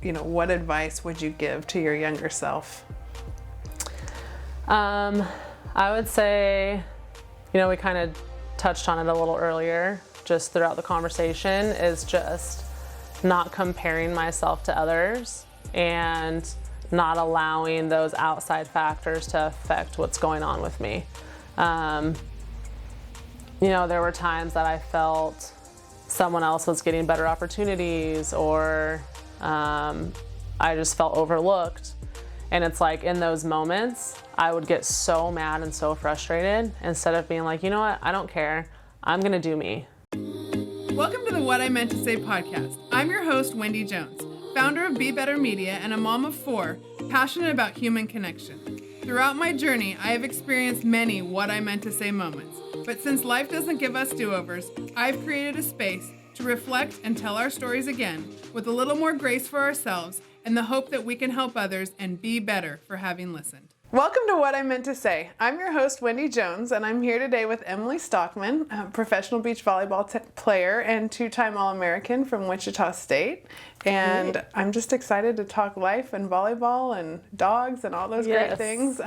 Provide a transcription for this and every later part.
what advice would you give to your younger self? I would say, we kind of touched on it a little earlier, just throughout the conversation, is just not comparing myself to others and not allowing those outside factors to affect what's going on with me. There were times that I felt someone else was getting better opportunities, or I just felt overlooked. And it's like in those moments, I would get so mad and so frustrated, instead of being like, you know what, I don't care. I'm gonna do me. Welcome to the What I Meant to Say podcast. I'm your host, Wendy Jones, founder of Be Better Media and a mom of 4, passionate about human connection. Throughout my journey, I have experienced many What I Meant to Say moments. But since life doesn't give us do-overs, I've created a space to reflect and tell our stories again with a little more grace for ourselves and the hope that we can help others and be better for having listened. Welcome to What I Meant to Say. I'm your host, Wendy Jones, and I'm here today with Emily Stockman, a professional beach volleyball player and 2-time All-American from Wichita State. And I'm just excited to talk life and volleyball and dogs and all those great things.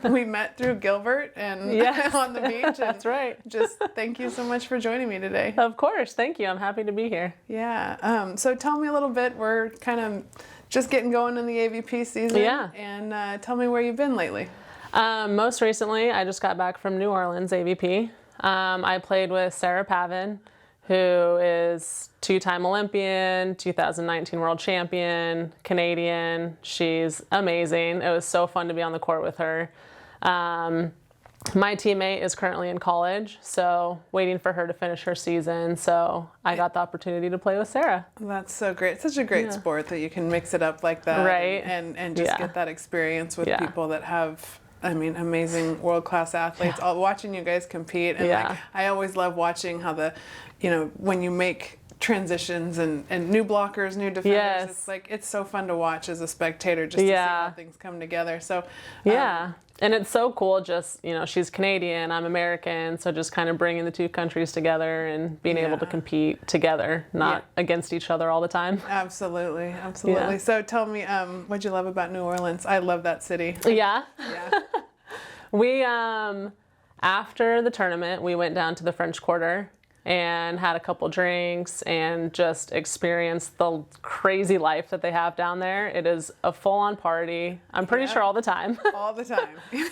We met through Gilbert and on the beach. And that's right. Just thank you so much for joining me today. Of course. Thank you. I'm happy to be here. Yeah. So tell me a little bit. We're kind of just getting going in the AVP season. Yeah. And tell me where you've been lately. Most recently, I just got back from New Orleans AVP. I played with Sarah Pavin, who is 2-time Olympian, 2019 World Champion, Canadian. She's amazing. It was so fun to be on the court with her. My teammate is currently in college, so waiting for her to finish her season. So I got the opportunity to play with Sarah. That's so great. It's such a great sport that you can mix it up like that. Right. And just get that experience with people that have, amazing world-class athletes. Watching you guys compete. And I always love watching how when you make transitions and new blockers, new defenders, it's so fun to watch as a spectator just to see how things come together. So and it's so cool, just she's Canadian, I'm American, so just kind of bringing the two countries together and being able to compete together, not against each other all the time. Absolutely. So tell me, what'd you love about New Orleans? I love that city. We after the tournament, we went down to the French Quarter and had a couple drinks and just experienced the crazy life that they have down there. It is a full-on party. I'm pretty sure all the time. All the time.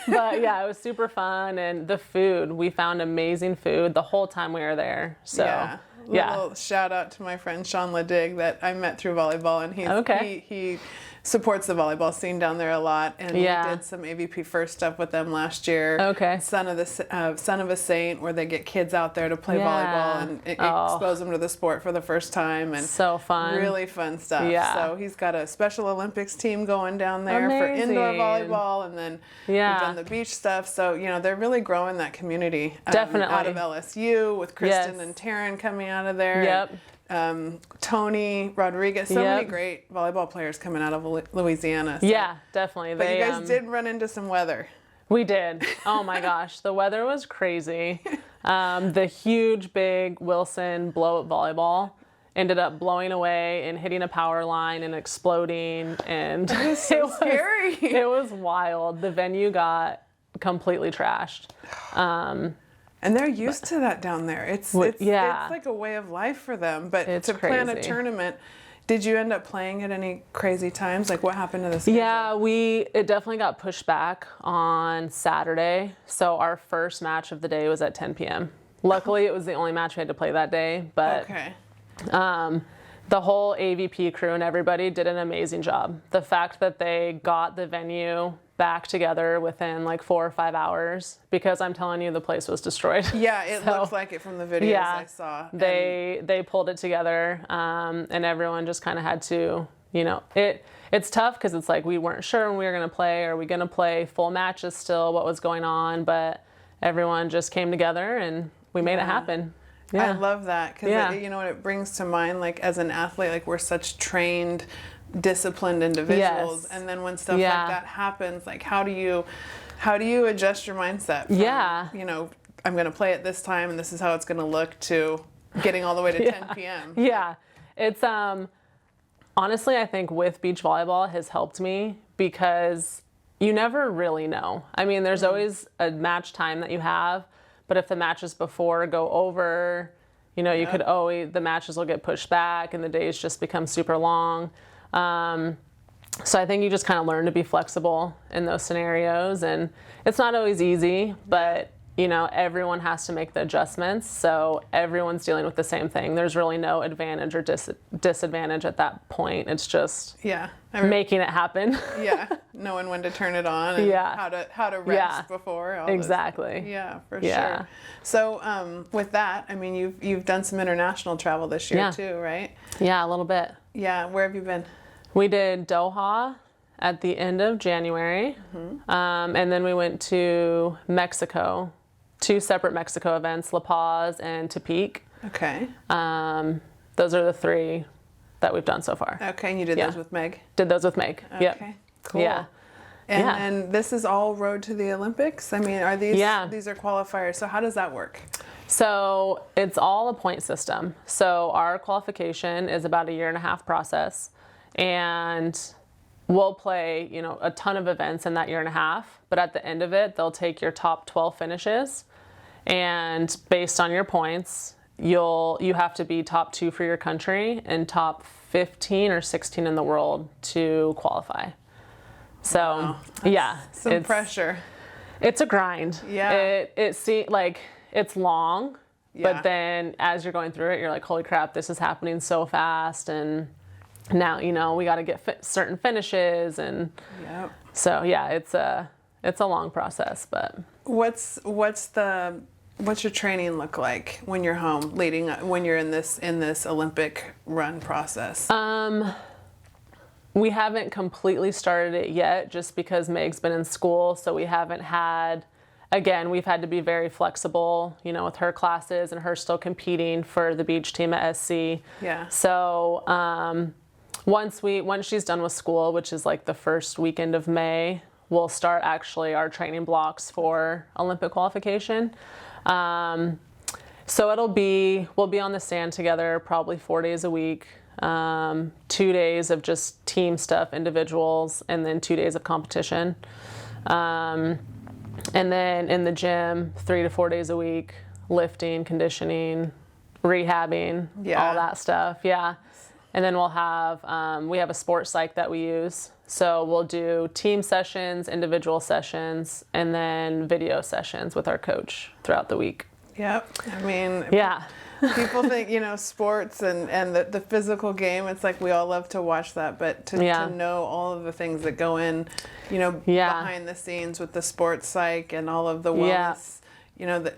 But yeah, it was super fun. And the food, we found amazing food the whole time we were there. So little shout out to my friend Sean Ledig that I met through volleyball, and he supports the volleyball scene down there a lot, and we did some AVP first stuff with them last year. Son of a Saint, where they get kids out there to play volleyball and expose them to the sport for the first time, and so fun, really fun stuff. So he's got a Special Olympics team going down there for indoor volleyball, and then we've done the beach stuff. So they're really growing that community. Definitely out of LSU with Kristen and Taryn coming out of there. Tony Rodriguez, many great volleyball players coming out of Louisiana. So. Yeah, definitely. But you guys did run into some weather. We did. Oh my gosh, the weather was crazy. The huge, big Wilson blow-up volleyball ended up blowing away and hitting a power line and exploding, and it was so scary. It was wild. The venue got completely trashed. And they're used to that down there. It's like a way of life for them. But to plan a tournament, did you end up playing at any crazy times? Like, what happened to the schedule? Yeah, it definitely got pushed back on Saturday. So our first match of the day was at 10 p.m. Luckily, it was the only match we had to play that day. But the whole AVP crew and everybody did an amazing job. The fact that they got the venue back together within like 4 or 5 hours, because I'm telling you, the place was destroyed. Yeah, it looks like it from the videos I saw. They pulled it together, and everyone just kind of had to, it's tough because it's like we weren't sure when we were going to play. Are we going to play full matches still? What was going on? But everyone just came together and we made it happen. I love that because what it brings to mind, like as an athlete, like we're such trained, disciplined individuals, and then when stuff like that happens, like how do you adjust your mindset from, I'm going to play at this time and this is how it's going to look, to getting all the way to 10 p.m. Yeah, it's honestly, I think with beach volleyball has helped me because you never really know. I mean, there's always a match time that you have, but if the matches before go over, you know, you could always, the matches will get pushed back and the days just become super long. So I think you just kind of learn to be flexible in those scenarios, and it's not always easy, but you know, everyone has to make the adjustments, so everyone's dealing with the same thing. There's really no advantage or disadvantage at that point. It's just making it happen. Knowing when to turn it on and how to rest before. All exactly. This. Yeah, for sure. So with that, I mean, you've done some international travel this year too, right? Yeah, a little bit. Yeah, where have you been? We did Doha at the end of January, and then we went to Mexico. 2 separate Mexico events, La Paz and Tepic. Okay. Those are the 3 that we've done so far. Okay, and you did those with Meg? Did those with Meg. Okay, yep. Cool. Yeah. And this is all road to the Olympics? I mean, are these these are qualifiers, so how does that work? So it's all a point system. So our qualification is about a 1.5 year process, and we'll play, you know, a ton of events in that 1.5 years, but at the end of it, they'll take your top 12 finishes, and based on your points, you have to be top 2 for your country and top 15 or 16 in the world to qualify. So some pressure. It's a grind. Yeah. It's long, but then as you're going through it, you're like, holy crap, this is happening so fast, and now, you know, we got to get certain finishes, and so it's a long process. But what's your training look like when you're home, when you're in this Olympic run process? We haven't completely started it yet, just because Meg's been in school, so we haven't had. Again, we've had to be very flexible, you know, with her classes and her still competing for the beach team at SC. Yeah. So. Once she's done with school, which is like the first weekend of May, we'll start actually our training blocks for Olympic qualification. So we'll be on the sand together probably 4 days a week, 2 days of just team stuff, individuals, and then 2 days of competition. And then in the gym, 3 to 4 days a week, lifting, conditioning, rehabbing, all that stuff. Yeah. And then we'll have, we have a sports psych that we use. So we'll do team sessions, individual sessions, and then video sessions with our coach throughout the week. Yep. I mean, people think, you know, sports and the physical game, it's like we all love to watch that, but to know all of the things that go in, you know, behind the scenes with the sports psych and all of the wellness, you know, the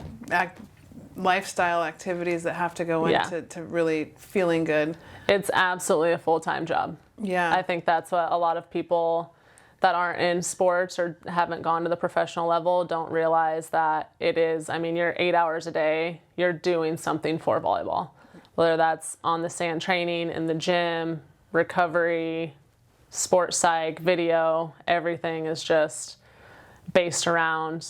lifestyle activities that have to go into to really feeling good. It's absolutely a full-time job. Yeah. I think that's what a lot of people that aren't in sports or haven't gone to the professional level don't realize that it is. I mean, you're 8 hours a day, you're doing something for volleyball, whether that's on the sand training, in the gym, recovery, sports psych, video, everything is just based around,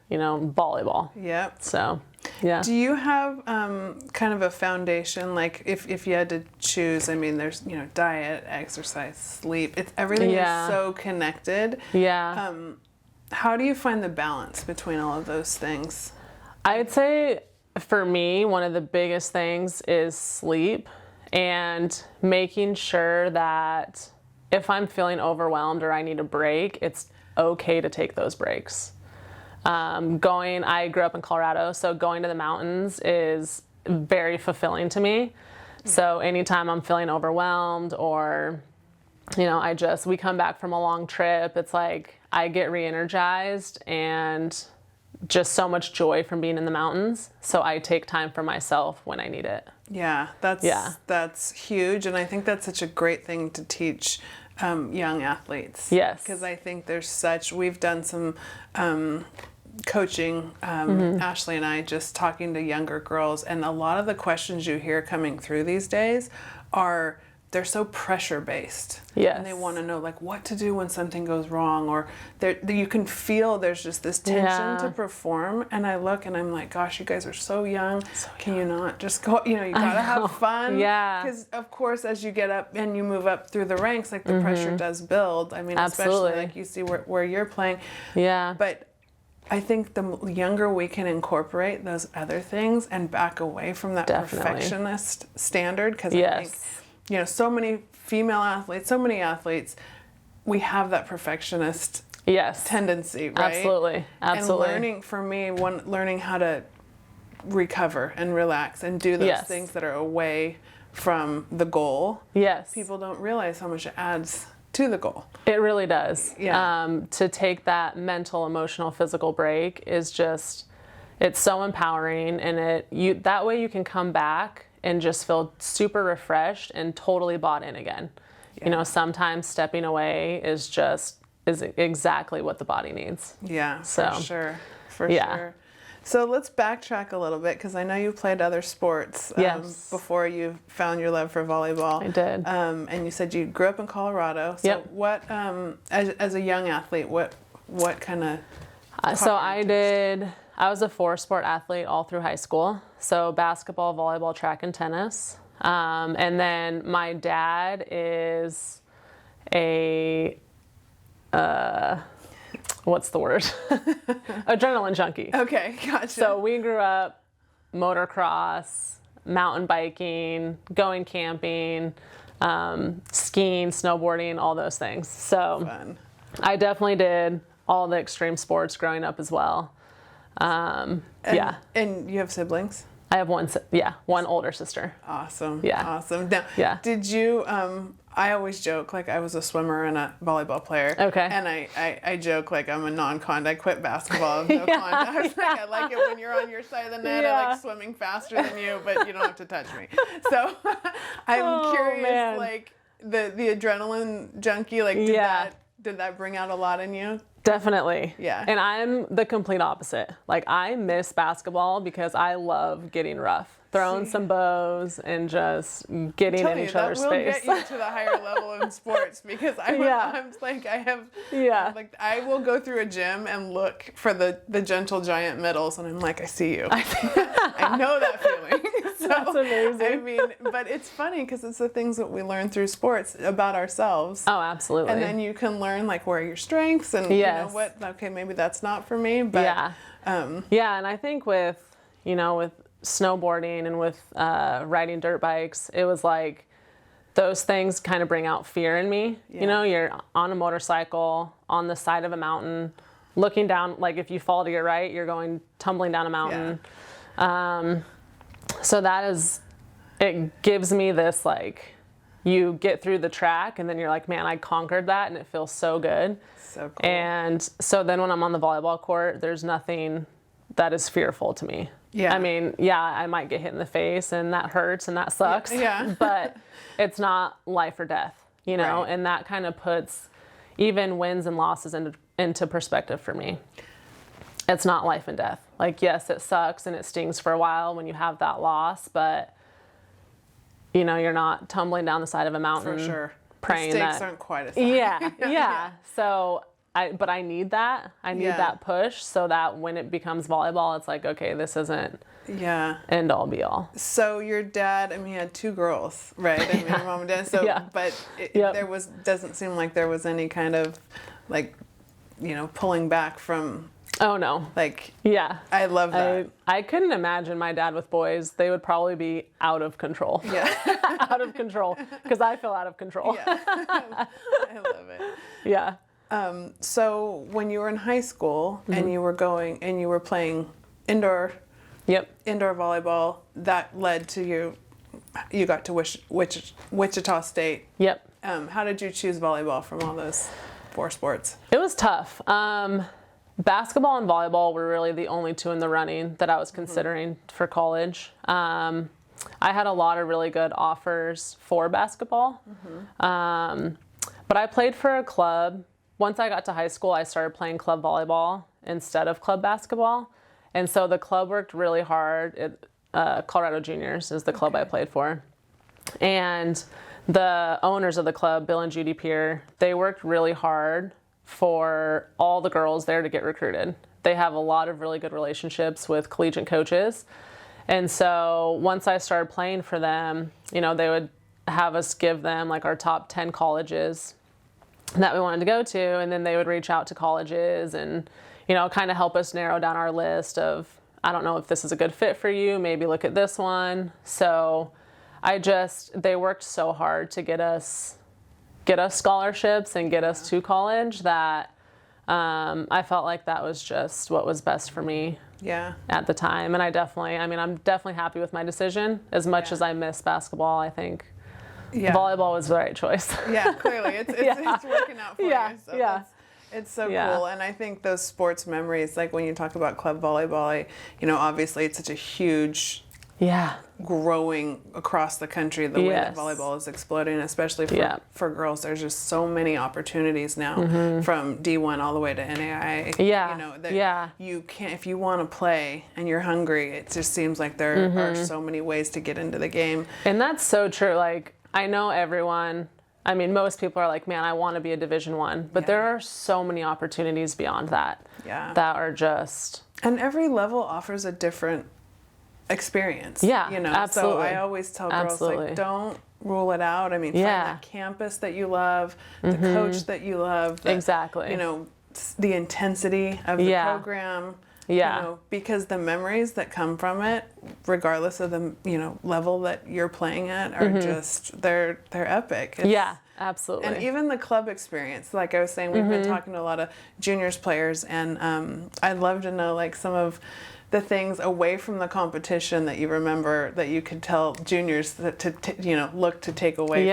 you know, volleyball. Yep. So, yeah. Do you have kind of a foundation, like if you had to choose, I mean, there's, you know, diet, exercise, sleep, everything is so connected. Yeah. How do you find the balance between all of those things? I'd say for me, one of the biggest things is sleep, and making sure that if I'm feeling overwhelmed or I need a break, it's okay to take those breaks. I grew up in Colorado, so going to the mountains is very fulfilling to me. So anytime I'm feeling overwhelmed, or, you know, we come back from a long trip, it's like I get re-energized and just so much joy from being in the mountains. So I take time for myself when I need it. Yeah, that's huge. And I think that's such a great thing to teach young athletes. Yes. Because I think we've done some coaching, Ashley and I, just talking to younger girls, and a lot of the questions you hear coming through these days are they're so pressure based. Yes. And they want to know like what to do when something goes wrong, or you can feel there's just this tension to perform. And I look and I'm like, gosh, you guys are so young. Can you not just go, you gotta have fun. Yeah. Because of course, as you get up and you move up through the ranks, like the pressure does build. I mean, especially like you see where you're playing. Yeah. But I think the younger we can incorporate those other things and back away from that perfectionist standard, because I think, so many female athletes, so many athletes, we have that perfectionist tendency, right? Absolutely. And learning how to recover and relax and do those things that are away from the goal. Yes. People don't realize how much it adds to the goal. It really does. Yeah. To take that mental, emotional, physical break is just, it's so empowering, and that way you can come back and just feel super refreshed and totally bought in again. Yeah. Sometimes stepping away is exactly what the body needs. Yeah, so, for sure. Sure. So let's backtrack a little bit, because I know you played other sports before you found your love for volleyball. I did. And you said you grew up in Colorado. So what, as a young athlete, what kind of... I was a 4-sport athlete all through high school. So basketball, volleyball, track, and tennis. And then my dad is what's the word? Adrenaline junkie. Okay, gotcha. So we grew up motocross, mountain biking, going camping, skiing, snowboarding, all those things. So fun. I definitely did all the extreme sports growing up as well. And you have siblings? I have one older sister. Awesome. Yeah. Awesome. Now, did you, I always joke like I was a swimmer and a volleyball player. Okay. And I joke like I'm a non-con. I quit basketball. No con. I was like, I like it when you're on your side of the net. I like swimming faster than you, but you don't have to touch me. So I'm curious, like the adrenaline junkie, like did that bring out a lot in you? Definitely. Yeah. And I'm the complete opposite. Like, I miss basketball because I love getting rough, throwing some bows and just getting in each other's face. That will get you to the higher level in sports, because I will go through a gym and look for the gentle giant middles, and I'm like, I see you. I know that feeling. So, that's amazing. I mean, but it's funny because it's the things that we learn through sports about ourselves. Oh, absolutely. And then you can learn like where are your strengths and you know what, okay, maybe that's not for me. But and I think with snowboarding and with riding dirt bikes, it was like those things kind of bring out fear in me. Yeah. You're on a motorcycle on the side of a mountain, looking down, like if you fall to your right, you're going tumbling down a mountain. Yeah. So it gives me this, like, you get through the track and then you're like, man, I conquered that, and it feels so good. So cool. And so then when I'm on the volleyball court, there's nothing that is fearful to me. Yeah. I mean, I might get hit in the face and that hurts and that sucks. Yeah. But it's not life or death, right. And that kind of puts even wins and losses into perspective for me. It's not life and death. Like, yes, it sucks and it stings for a while when you have that loss, but you're not tumbling down the side of a mountain. For sure. Praying the stakes aren't quite as high. Yeah. So I need that. I need that push so that when it becomes volleyball, it's like, okay, this isn't end all be all. So your dad, he had 2 girls, right? I mean, your mom and dad. So, but there doesn't seem like there was any kind of like, pulling back from. Oh no. Like, I love that. I couldn't imagine my dad with boys. They would probably be out of control. Yeah. Out of control. Because I feel out of control. Yeah. I love it. Yeah. So when you were in high school and you were playing indoor volleyball, that led to you got to Wichita State. Yep. How did you choose volleyball from all those 4 sports? It was tough. Basketball and volleyball were really the only 2 in the running that I was considering for college. I had a lot of really good offers for basketball. But I played for a club. Once I got to high school, I started playing club volleyball instead of club basketball. And so the club worked really hard. Colorado Juniors is the club I played for. And the owners of the club, Bill and Judy Peer, they worked really hard for all the girls there to get recruited. They have a lot of really good relationships with collegiate coaches. And so once I started playing for them, they would have us give them like our top 10 colleges that we wanted to go to. And then they would reach out to colleges and, kind of help us narrow down our list of, I don't know if this is a good fit for you, maybe look at this one. So they worked so hard to get us scholarships and get us to college that I felt like that was just what was best for me at the time. And I'm definitely happy with my decision. As much as I miss basketball, I think volleyball was the right choice. Yeah, clearly. It's working out for you. So it's so cool. And I think those sports memories, like when you talk about club volleyball, obviously it's such a huge growing across the country, the way that volleyball is exploding, especially for girls. There's just so many opportunities now from D1 all the way to NAIA. You can't, if you want to play and you're hungry, it just seems like there are so many ways to get into the game. And that's so true. Like, I know most people are like, man, I want to be a Division I, but there are so many opportunities beyond that that are just... And every level offers a different experience. Absolutely. So I always tell girls, like, don't rule it out. Find the campus that you love, the coach that you love. Exactly. The intensity of the program. Because the memories that come from it, regardless of the, level that you're playing at, are just, they're epic. Absolutely. And even the club experience, like I was saying, we've been talking to a lot of juniors players, and I'd love to know, like, some of the things away from the competition that you remember that you could tell juniors that to look to take away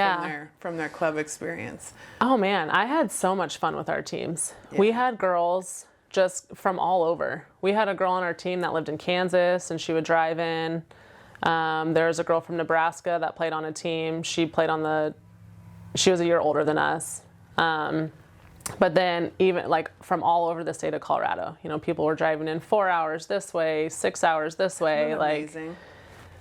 from their club experience. Oh man, I had so much fun with our teams. We had girls just from all over. We had a girl on our team that lived in Kansas, and she would drive in. There was a girl from Nebraska that played on a team. She was a year older than us. But then even like from all over the state of Colorado, people were driving in 4 hours this way, 6 hours this way. Amazing.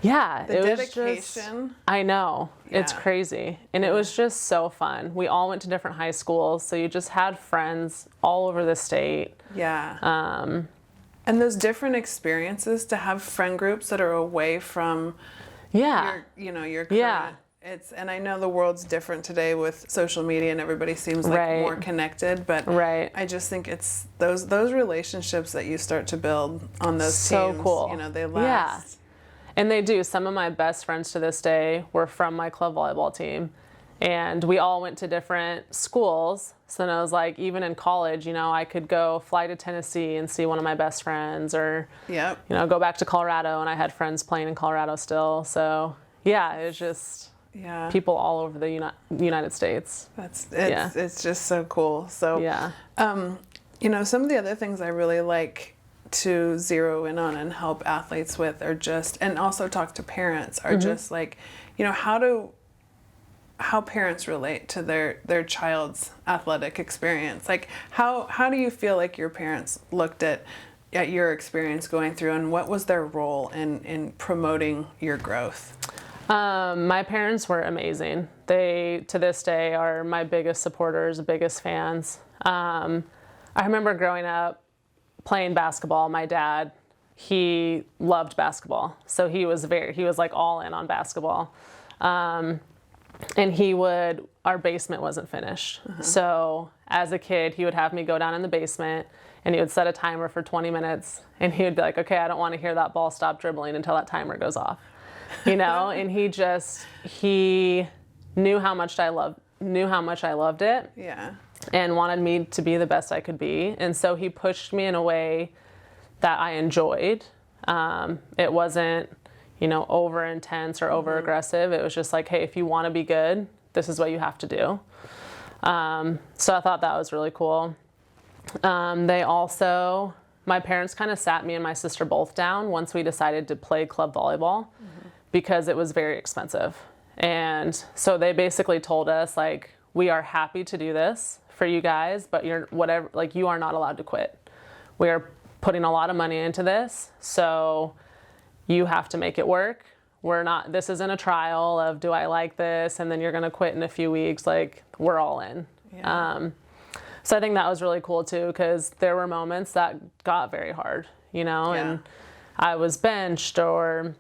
It dedication. Was just, I know. It's crazy. And it was just so fun. We all went to different high schools, so you just had friends all over the state. And those different experiences, to have friend groups that are away from your current. And I know the world's different today with social media, and everybody seems like more connected, but I just think it's those relationships that you start to build on those so teams. Cool. They last. And they do. Some of my best friends to this day were from my club volleyball team, and we all went to different schools. So then I was like, even in college, I could fly to Tennessee and see one of my best friends, or go back to Colorado, and I had friends playing in Colorado still. So it was just people all over the United States. It's just so cool. So some of the other things I really like to zero in on and help athletes with are just, and also talk to parents, are just like, how parents relate to their child's athletic experience. Like how do you feel like your parents looked at your experience going through, and what was their role in promoting your growth? My parents were amazing. They, to this day, are my biggest supporters, biggest fans. I remember growing up playing basketball. My dad, he loved basketball. So he was like all in on basketball. And our basement wasn't finished. So as a kid, he would have me go down in the basement, and he would set a timer for 20 minutes. And he would be like, okay, I don't want to hear that ball stop dribbling until that timer goes off. And he knew how much I loved it. And wanted me to be the best I could be. And so he pushed me in a way that I enjoyed. It wasn't, over intense or over aggressive. It was just like, hey, if you want to be good, this is what you have to do. So I thought that was really cool. My parents kind of sat me and my sister both down once we decided to play club volleyball, because it was very expensive. And so they basically told us, like, we are happy to do this for you guys, but you are not allowed to quit. We are putting a lot of money into this, so you have to make it work. this isn't a trial of, do I like this? And then you're going to quit in a few weeks. Like, we're all in. Yeah. So I think that was really cool too, because there were moments that got very hard, and I was benched, or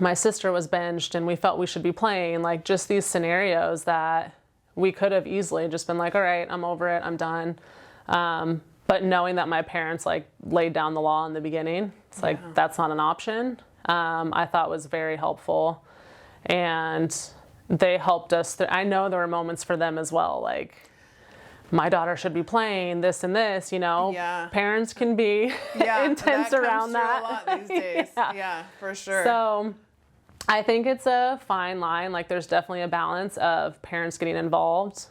my sister was benched, and we felt we should be playing. Like, just these scenarios that we could have easily just been like, all right, I'm over it, I'm done. But knowing that my parents like laid down the law in the beginning, it's like, that's not an option, I thought was very helpful. And they helped us. I know there were moments for them as well, like, my daughter should be playing this and this, Parents can be intense around that. A lot these days. Yeah, for sure. So I think it's a fine line. Like, there's definitely a balance of parents getting involved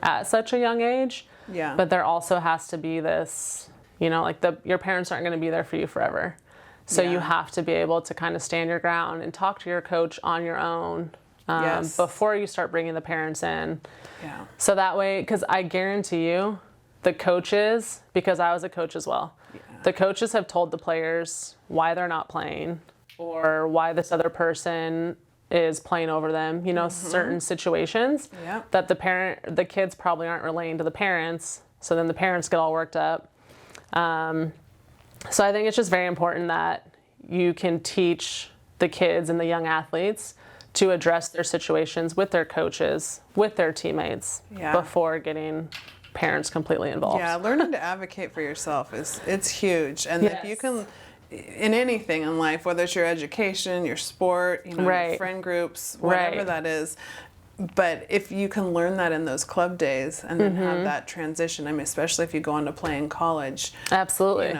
at such a young age. Yeah. But there also has to be this, like, your parents aren't going to be there for you forever. So you have to be able to kind of stand your ground and talk to your coach on your own before you start bringing the parents in. Yeah. So that way, because I guarantee you, the coaches, because I was a coach as well, the coaches have told the players why they're not playing or why this other person is playing over them, certain situations that the kids probably aren't relaying to the parents. So then the parents get all worked up. So I think it's just very important that you can teach the kids and the young athletes to address their situations with their coaches, with their teammates, before getting parents completely involved. Yeah, learning to advocate for yourself it's huge. And if you can, in anything in life, whether it's your education, your sport, your friend groups, whatever that is, but if you can learn that in those club days and then have that transition, I mean, especially if you go on to play in college. Absolutely.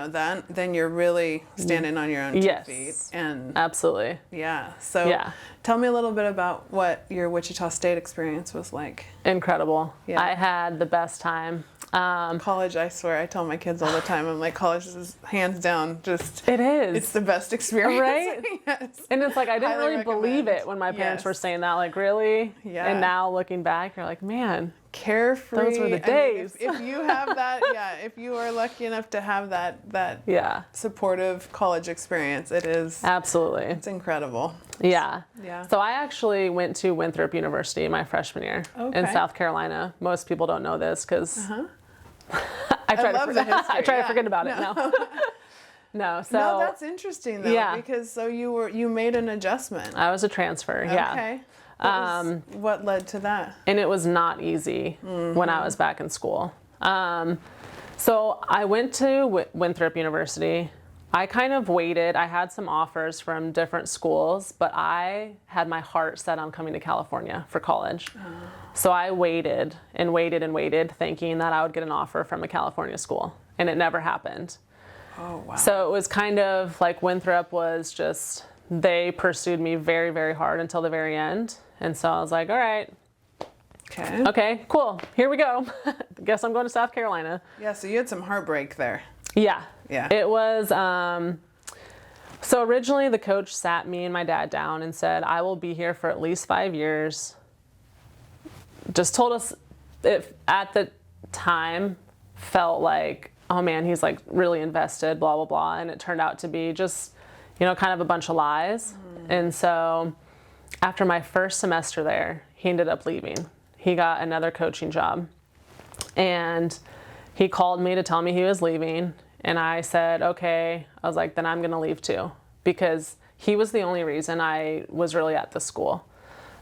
Then you're really standing on your own 2 feet. And absolutely. Yeah. So tell me a little bit about what your Wichita State experience was like. Incredible. Yeah. I had the best time. College, I swear, I tell my kids all the time, I'm like, college is hands down just... It is. It's the best experience. Right? Yes. And it's like, I didn't Highly really believe it when my parents were saying that, like, really? Yeah. And now looking back, you're like, man, carefree. Those were the days. I mean, if you have that, if you are lucky enough to have that supportive college experience, it is... Absolutely. It's incredible. Yeah. Yeah. So I actually went to Winthrop University my freshman year in South Carolina. Most people don't know this because I try to forget about it now. No, that's interesting though, because you made an adjustment. I was a transfer. Okay. What led to that? And it was not easy when I was back in school. So I went to Winthrop University. I kind of waited. I had some offers from different schools, but I had my heart set on coming to California for college. So I waited and waited and waited, thinking that I would get an offer from a California school, and it never happened. Oh, wow. So it was kind of like Winthrop was just, they pursued me very, very hard until the very end. And so I was like, all right. Okay, cool. Here we go. Guess I'm going to South Carolina. Yeah, so you had some heartbreak there. Yeah. Yeah. It was, so originally the coach sat me and my dad down and said, I will be here for at least 5 years. Just told us, if at the time felt like, oh man, he's like really invested, blah, blah, blah. And it turned out to be just, kind of a bunch of lies. And so after my first semester there, he ended up leaving. He got another coaching job. And he called me to tell me he was leaving. And I said, okay. I was like, then I'm going to leave too. Because he was the only reason I was really at the school.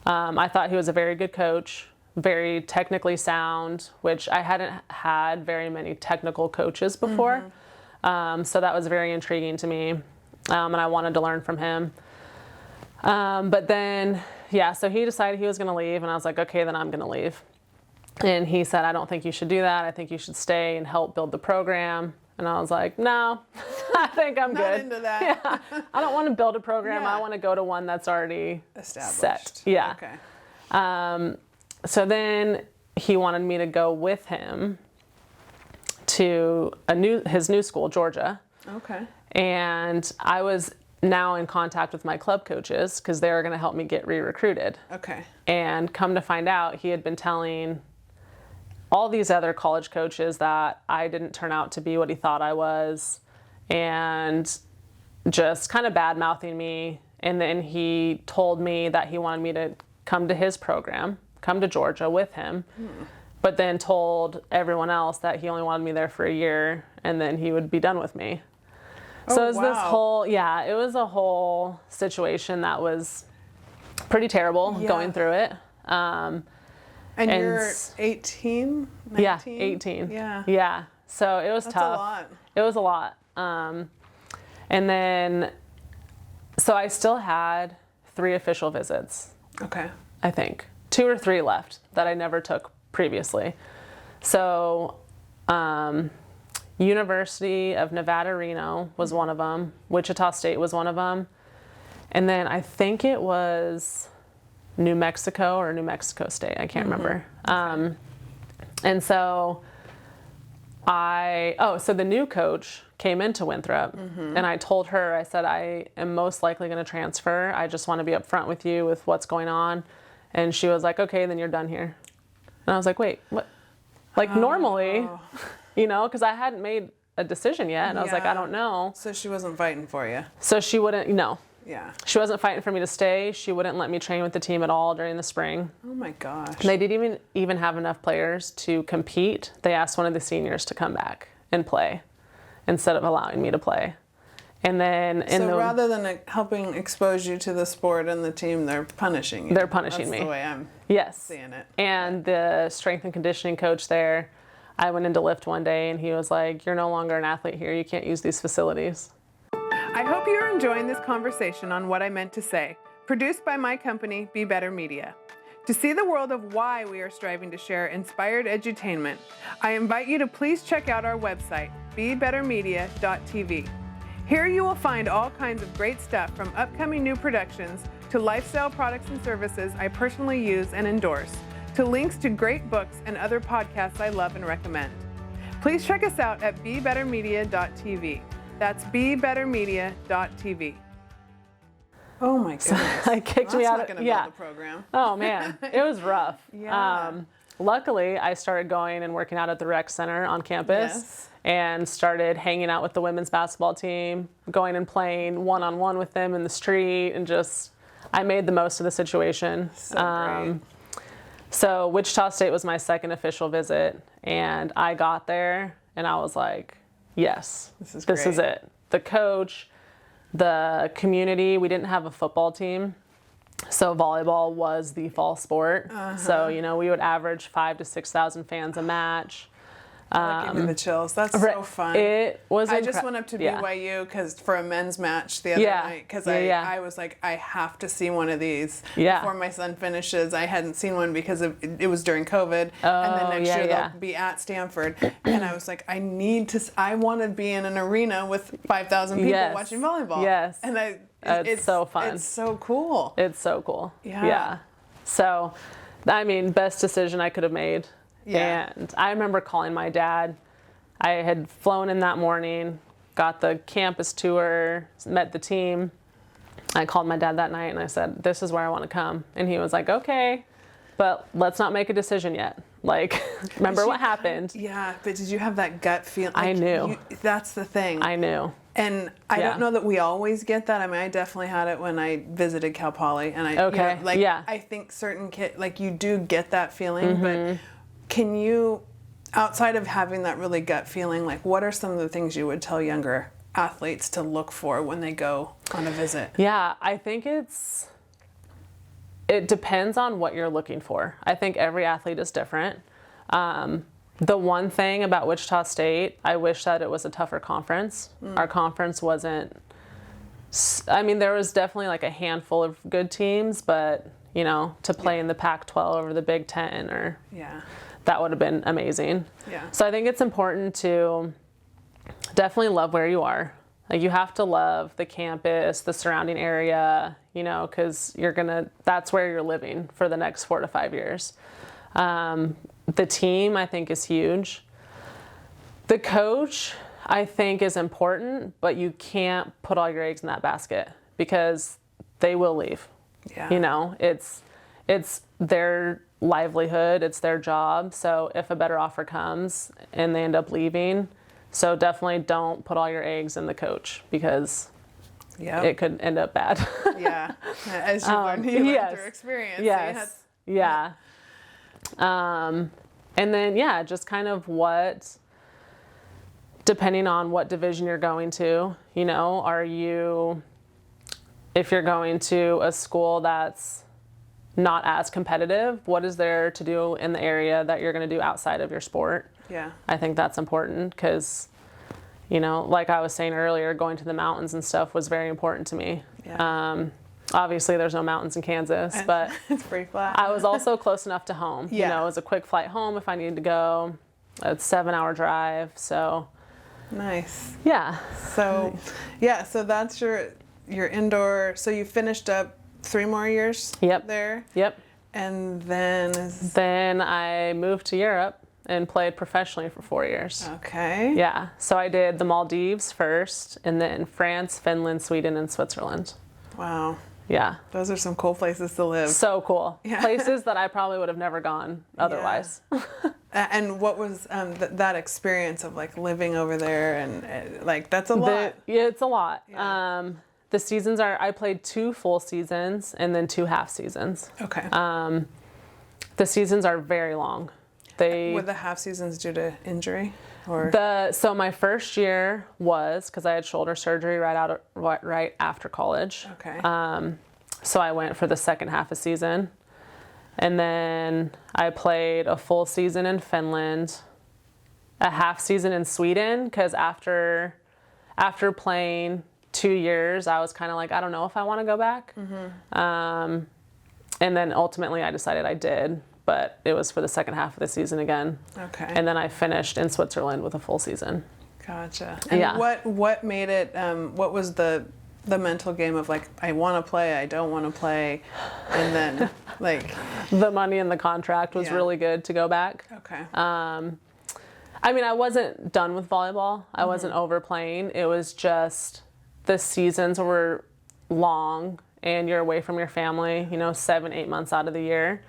I thought he was a very good coach, very technically sound, which I hadn't had very many technical coaches before. So that was very intriguing to me. And I wanted to learn from him. But then, so he decided he was going to leave. And I was like, okay, then I'm going to leave. And he said, I don't think you should do that. I think you should stay and help build the program. And I was like, no, I think I'm good. Not into that. Yeah. I don't want to build a program. I want to go to one that's already established. Set. Yeah. Okay. So then he wanted me to go with him to his new school, Georgia. Okay. And I was now in contact with my club coaches because they were going to help me get re-recruited. Okay. And come to find out, he had been telling all these other college coaches that I didn't turn out to be what he thought I was, and just kind of bad-mouthing me And then he told me that he wanted me to come to his program, come to Georgia with him, but then told everyone else that he only wanted me there for a year and then he would be done with me. So it was this whole, it was a whole situation that was pretty terrible going through it. And you're 18? 19? Yeah, 18. Yeah. Yeah. So it was That's tough. a lot. It was a lot. And then, so I still had 3 official visits. Okay. I think 2 or 3 left that I never took previously. So, University of Nevada, Reno was one of them. Wichita State was one of them. And then I think it was New Mexico or New Mexico State. I can't remember. And so so the new coach came into Winthrop and I told her, I said, I am most likely going to transfer. I just want to be upfront with you with what's going on. And she was like, okay, then you're done here. And I was like, wait, what? Like normally, you know, because I hadn't made a decision yet. And I was like, I don't know. So she wasn't fighting for you? So she wouldn't, no. Yeah. She wasn't fighting for me to stay. She wouldn't let me train with the team at all during the spring. Oh my gosh. They didn't even have enough players to compete. They asked one of the seniors to come back and play instead of allowing me to play. And then rather than helping expose you to the sport and the team, they're punishing you. They're punishing me. That's the way I'm seeing it. And the strength and conditioning coach there, I went into lift one day and he was like, you're no longer an athlete here. You can't use these facilities. I hope you're enjoying this conversation on What I Meant to Say, produced by my company, Be Better Media. To see the world of why we are striving to share inspired edutainment, I invite you to please check out our website, bebettermedia.tv. Here you will find all kinds of great stuff from upcoming new productions to lifestyle products and services I personally use and endorse, to links to great books and other podcasts I love and recommend. Please check us out at bebettermedia.tv. That's bebettermedia.tv. Oh my goodness. I kicked me out of the program. Oh man, it was rough. Yeah. Luckily, I started going and working out at the rec center on campus and started hanging out with the women's basketball team, going and playing one-on-one with them in the street, and I made the most of the situation. So great. So Wichita State was my second official visit, and I got there and I was like, yes, this is it. The coach, the community, we didn't have a football team. So volleyball was the fall sport. So, you know, we would average 5,000 to 6,000 fans a match. That gave me the chills. That's so fun. It was I just went up to BYU for a men's match the other night because I was like, I have to see one of these before my son finishes. I hadn't seen one because it was during COVID, and then next year they'll be at Stanford. And I was like, I want to be in an arena with 5,000 people watching volleyball. Yes. And it's so fun. It's so cool. It's so cool. Yeah. So, I mean, best decision I could have made. Yeah. And I remember calling my dad. I had flown in that morning, got the campus tour, met the team. I called my dad that night and I said, this is where I want to come. And he was like, okay, but let's not make a decision yet. Like, remember what happened. Yeah, but did you have that gut feeling? Like, I knew. That's the thing. I knew. And I don't know that we always get that. I mean, I definitely had it when I visited Cal Poly. And I think certain kids, like, you do get that feeling, but can you, outside of having that really gut feeling, like what are some of the things you would tell younger athletes to look for when they go on a visit? Yeah, I think it depends on what you're looking for. I think every athlete is different. The one thing about Wichita State, I wish that it was a tougher conference. Our conference wasn't, I mean, there was definitely like a handful of good teams, but you know, to play in the Pac-12 over the Big Ten that would have been amazing. Yeah. So I think it's important to definitely love where you are. Like, you have to love the campus, the surrounding area, you know, because that's where you're living for the next 4 to 5 years. The team, I think, is huge. The coach, I think, is important, but you can't put all your eggs in that basket because they will leave. Yeah. You know, it's their livelihood, it's their job. So if a better offer comes and they end up leaving, so definitely don't put all your eggs in the coach because Yep. it could end up bad. Yeah. As you learn through experience. Yes. So yeah. And then, yeah, just kind of depending on what division you're going to, you know, if you're going to a school that's not as competitive, what is there to do in the area that you're going to do outside of your sport? Yeah. I think that's important because, you know, like I was saying earlier, going to the mountains and stuff was very important to me. Yeah. Obviously, there's no mountains in Kansas, but it's pretty flat. I was also close enough to home. Yeah. You know, it was a quick flight home if I needed to go. A 7-hour drive, so. Nice. Yeah. So, yeah, so that's your indoor. So you finished up 3 more years there? Yep. And then Then I moved to Europe and played professionally for 4 years. Okay. Yeah. So I did the Maldives first, and then France, Finland, Sweden, and Switzerland. Wow. Yeah. Those are some cool places to live. So cool. Yeah. Places that I probably would have never gone otherwise. Yeah. And what was that experience of like living over there and like that's a lot? Yeah, it's a lot. Yeah. The seasons I played 2 full seasons and then 2 half seasons. Okay. The seasons are very long. Were the half seasons due to injury? Or So my first year was because I had shoulder surgery right after college. Okay. So I went for the second half of season. And then I played a full season in Finland, a half season in Sweden, because after playing 2 years, I was kind of like, I don't know if I want to go back. Mm-hmm. And then ultimately I decided I did, but it was for the second half of the season again. Okay. And then I finished in Switzerland with a full season. Gotcha. And yeah. What made it, what was the mental game of like, I want to play, I don't want to play, and then like the money in the contract was Yeah. really good to go back. Okay. I mean, I wasn't done with volleyball. I wasn't overplaying. It was just the seasons were long and you're away from your family, 7-8 months out of the year.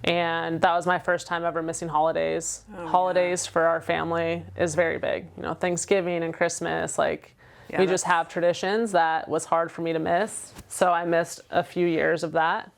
And that was my first time ever missing holidays. Holidays for our family is very big. Thanksgiving and Christmas, we just have traditions that was hard for me to miss. So I missed a few years of that.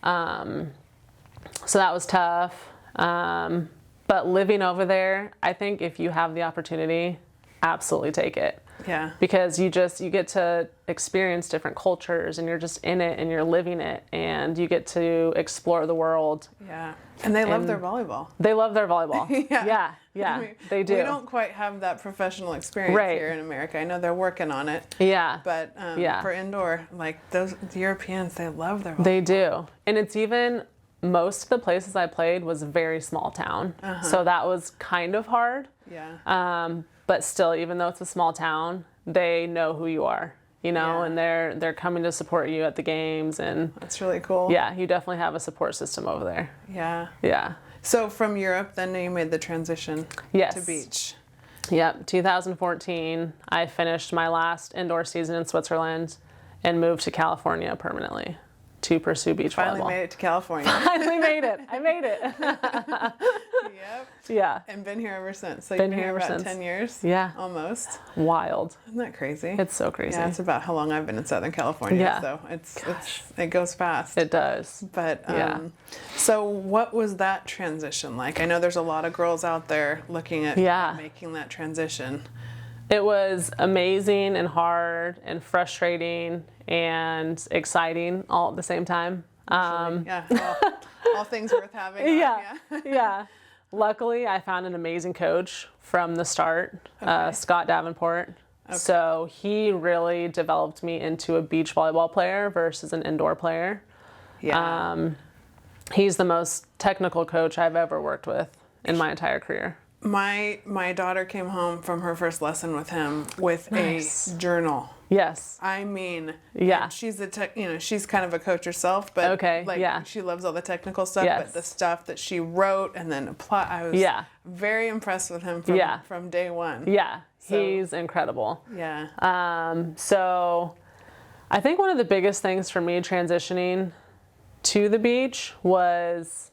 So that was tough. But living over there, I think if you have the opportunity, absolutely take it. Yeah. Because you get to experience different cultures and you're just in it and you're living it and you get to explore the world. Yeah. And they love their volleyball. They love their volleyball. Yeah. I mean, they do. We don't quite have that professional experience here in America. I know they're working on it. Yeah. But for indoor, the Europeans, they love their volleyball. They do. And it's even, most of the places I played was a very small town. So that was kind of hard. Yeah. But still, even though it's a small town, they know who you are, and they're coming to support you at the games. And that's really cool. Yeah, you definitely have a support system over there. Yeah. Yeah. So from Europe, then you made the transition to beach. Yep. 2014, I finished my last indoor season in Switzerland and moved to California permanently to pursue beach volleyball. Finally made it to California. Finally made it. I made it. Yep. Yeah. And been here ever since. So been you've been here about since. 10 years? Yeah. Almost. Wild. Isn't that crazy? It's so crazy. Yeah, it's about how long I've been in Southern California. Yeah. So it goes fast. It does. But so what was that transition like? I know there's a lot of girls out there looking at making that transition. It was amazing and hard and frustrating and exciting all at the same time. All things worth having. Yeah. Luckily, I found an amazing coach from the start, Scott Davenport. Okay. So he really developed me into a beach volleyball player versus an indoor player. Yeah. He's the most technical coach I've ever worked with in my entire career. My daughter came home from her first lesson with him with a journal. Yes. I mean, she's she's kind of a coach herself, but she loves all the technical stuff, but the stuff that she wrote and then applied, I was very impressed with him from day one. Yeah. So, he's incredible. Yeah. So I think one of the biggest things for me transitioning to the beach was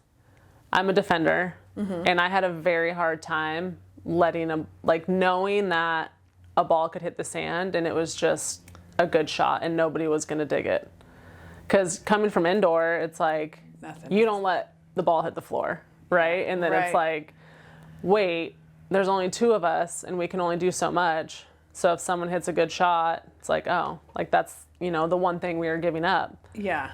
I'm a defender. Mm-hmm. And I had a very hard time knowing that a ball could hit the sand and it was just a good shot and nobody was going to dig it. Because coming from indoor, it's like, you don't let the ball hit the floor, right? And then it's like, wait, there's only 2 of us and we can only do so much. So if someone hits a good shot, it's like, oh, like that's, you know, the one thing we are giving up. Yeah.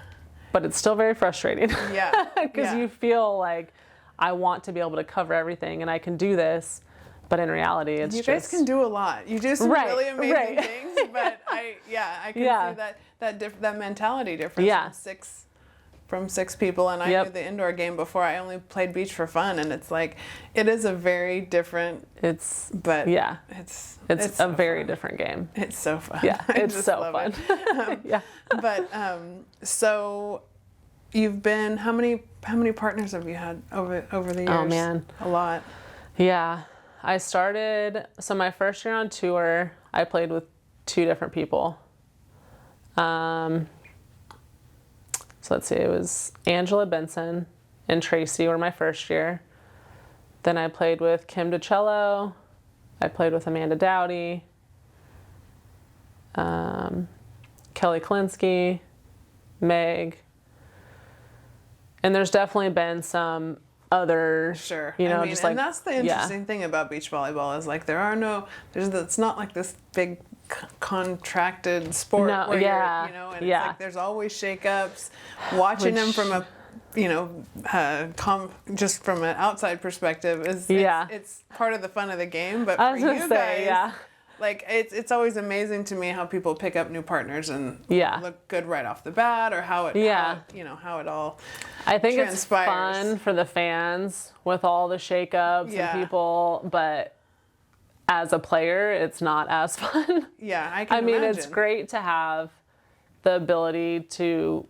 But it's still very frustrating. Yeah. Because you feel like, I want to be able to cover everything and I can do this. But in reality, it's you guys can do a lot. You do some really amazing things, but I can see that mentality difference from six people. And I knew the indoor game before. I only played beach for fun, and it's like it is a very different. It's a very different game. It's so fun. Yeah, it's so fun. But so you've been how many partners have you had over the years? Oh man, a lot. Yeah. I started, so my first year on tour, I played with 2 different people. So let's see, it was Angela Benson and Tracy were my first year. Then I played with Kim DiCello. I played with Amanda Dowdy, Kelly Klinsky, Meg. And there's definitely been some other, you know, just like, and that's the interesting thing about beach volleyball is like it's not like this big contracted sport where you're, you know, and it's like there's always shakeups. Watching them from a, you know, just from an outside perspective is it's part of the fun of the game. But for you guys, like it's always amazing to me how people pick up new partners and look good right off the bat, or how it all I think transpires. It's fun for the fans with all the shakeups and people, but as a player, it's not as fun. Yeah, I mean, imagine. It's great to have the ability to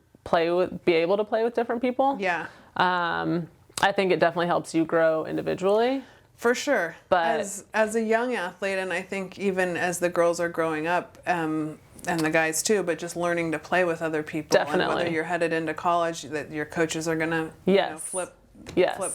be able to play with different people. Yeah. I think it definitely helps you grow individually. For sure. But as a young athlete, and I think even as the girls are growing up, and the guys too, but just learning to play with other people. Definitely. And whether you're headed into college, that your coaches are going to flip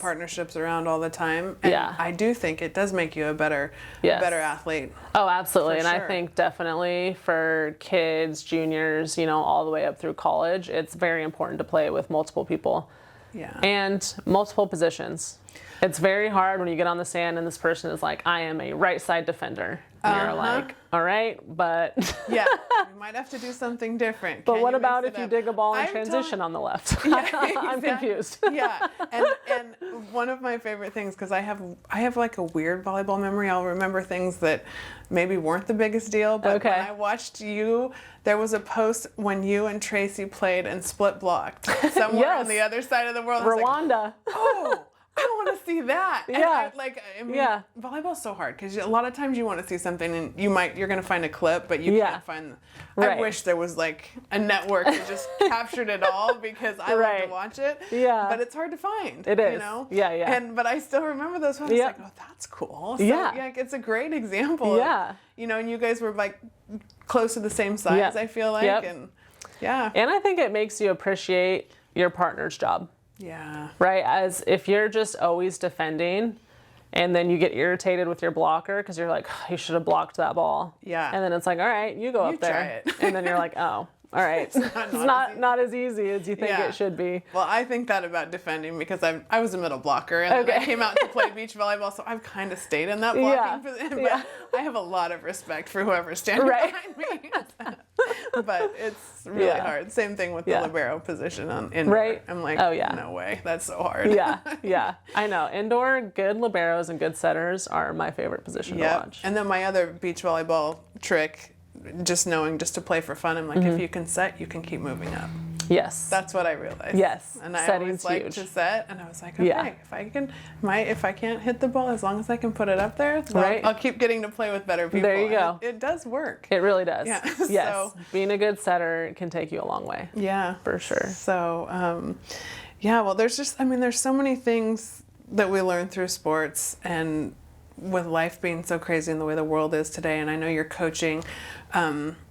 partnerships around all the time. And I do think it does make you a better athlete. Oh, absolutely. And sure. I think definitely for kids, juniors, you know, all the way up through college, it's very important to play with multiple people. Yeah. And multiple positions. It's very hard when you get on the sand and this person is like, I am a right side defender. And you're like, all right, but... you might have to do something different. But what about if you dig a ball in transition on the left? I'm confused. And one of my favorite things, because I have like a weird volleyball memory. I'll remember things that maybe weren't the biggest deal. But when I watched you, there was a post when you and Tracy played and split blocked somewhere on the other side of the world. Rwanda. I want to see that. Yeah. Volleyball's so hard because a lot of times you want to see something and you're going to find a clip, but you can't find. I wish there was like a network that just captured it all because I love to watch it. Yeah. But it's hard to find. It is. You know? Yeah. But I still remember those ones. I was like, oh, that's cool. So, it's a great example. Yeah. Of, you know, and you guys were like close to the same size. I feel like, and And I think it makes you appreciate your partner's job. Yeah. Right? As if you're just always defending and then you get irritated with your blocker because you're like, oh, you should have blocked that ball. Yeah. And then it's like, all right, you go up there. Try it. And then you're like, oh, all right. It's not as easy as you think it should be. Well, I think that about defending because I was a middle blocker and then I came out to play beach volleyball, so I've kind of stayed in that blocking position. But I have a lot of respect for whoever's standing behind me. But it's really hard. Same thing with the libero position on indoor. Right. I'm like, no way, that's so hard. Yeah. I know. Indoor, good liberos and good setters are my favorite position to watch. And then my other beach volleyball trick, just to play for fun, I'm like, if you can set, you can keep moving up. Yes. That's what I realized. Yes. And I Setting's always liked to set, and I was like, okay, if I can't hit the ball, as long as I can put it up there, I'll keep getting to play with better people. There you go. It does work. It really does. Yeah. Yes. So, being a good setter can take you a long way. Yeah. For sure. So, well, there's so many things that we learn through sports, and with life being so crazy in the way the world is today, and I know you're coaching,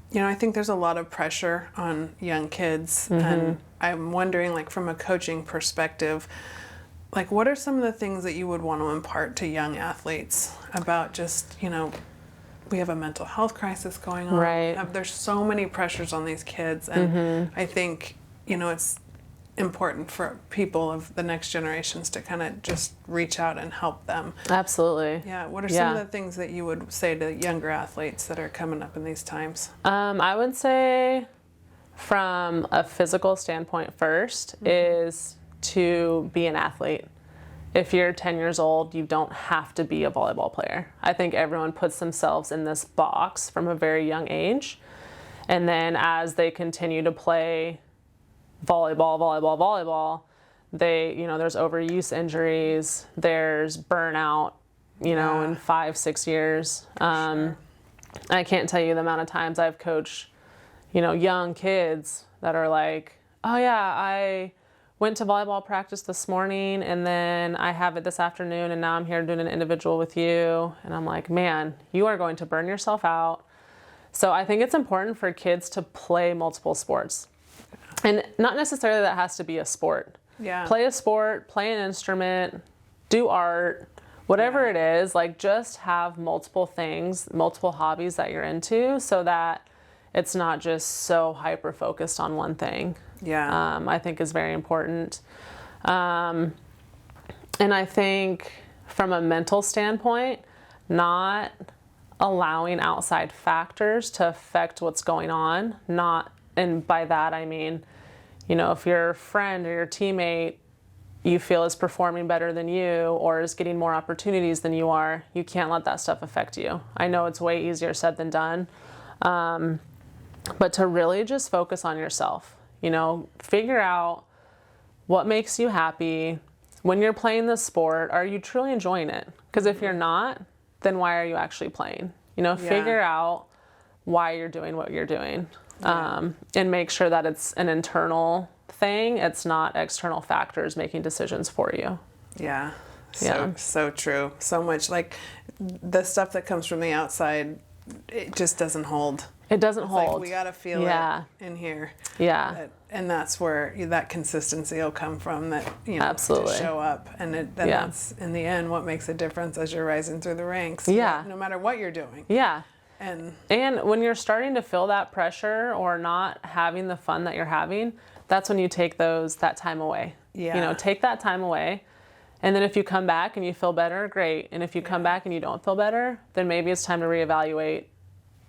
you know, I think there's a lot of pressure on young kids, and I'm wondering, like, from a coaching perspective, like, what are some of the things that you would want to impart to young athletes about just, you know, we have a mental health crisis going on. Right. There's so many pressures on these kids, and I think, it's important for people of the next generations to kind of just reach out and help them. Absolutely. Yeah. What are some of the things that you would say to younger athletes that are coming up in these times? I would say from a physical standpoint first is to be an athlete. If you're 10 years old, you don't have to be a volleyball player. I think everyone puts themselves in this box from a very young age. And then as they continue to play volleyball, they, there's overuse injuries, there's burnout, in 5-6 years. Sure. I can't tell you the amount of times I've coached, young kids that are like, oh yeah, I went to volleyball practice this morning and then I have it this afternoon and now I'm here doing an individual with you. And I'm like, man, you are going to burn yourself out. So I think it's important for kids to play multiple sports. And not necessarily that has to be a sport. Yeah. Play a sport, play an instrument, do art, whatever it is, like just have multiple things, multiple hobbies that you're into so that it's not just so hyper focused on one thing. Yeah. I think is very important. And I think from a mental standpoint, not allowing outside factors to affect what's going on. And by that I mean, if your friend or your teammate you feel is performing better than you or is getting more opportunities than you are, you can't let that stuff affect you. I know it's way easier said than done. But to really just focus on yourself. Figure out what makes you happy. When you're playing the sport, are you truly enjoying it? Because if you're not, then why are you actually playing? Figure out why you're doing what you're doing. And make sure that it's an internal thing. It's not external factors making decisions for you. Yeah. So true. So much like the stuff that comes from the outside, it just doesn't hold. It doesn't hold. Like we got to feel it in here. Yeah. And that's where that consistency will come from, that, Absolutely. to show up. And that's, in the end, what makes a difference as you're rising through the ranks. Yeah. No matter what you're doing. Yeah. And when you're starting to feel that pressure or not having the fun that you're having, that's when you take that time away. Yeah. Take that time away. And then if you come back and you feel better, great. And if you come back and you don't feel better, then maybe it's time to reevaluate.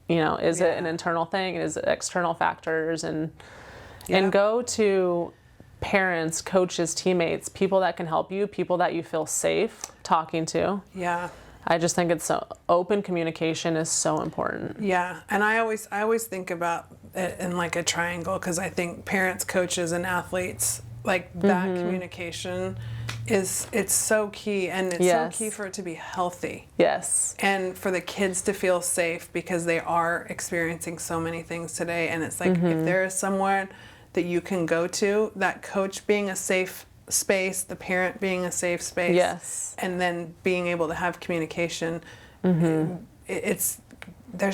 Is it an internal thing? Is it external factors? And go to parents, coaches, teammates, people that can help you, people that you feel safe talking to. Yeah. I just think open communication is so important. Yeah, and I always think about it in like a triangle, because I think parents, coaches, and athletes, like that communication it's so key, and it's so key for it to be healthy. Yes. And for the kids to feel safe, because they are experiencing so many things today, and it's like if there is somewhere that you can go to, that coach being a safe space, the parent being a safe space, yes, and then being able to have communication. There's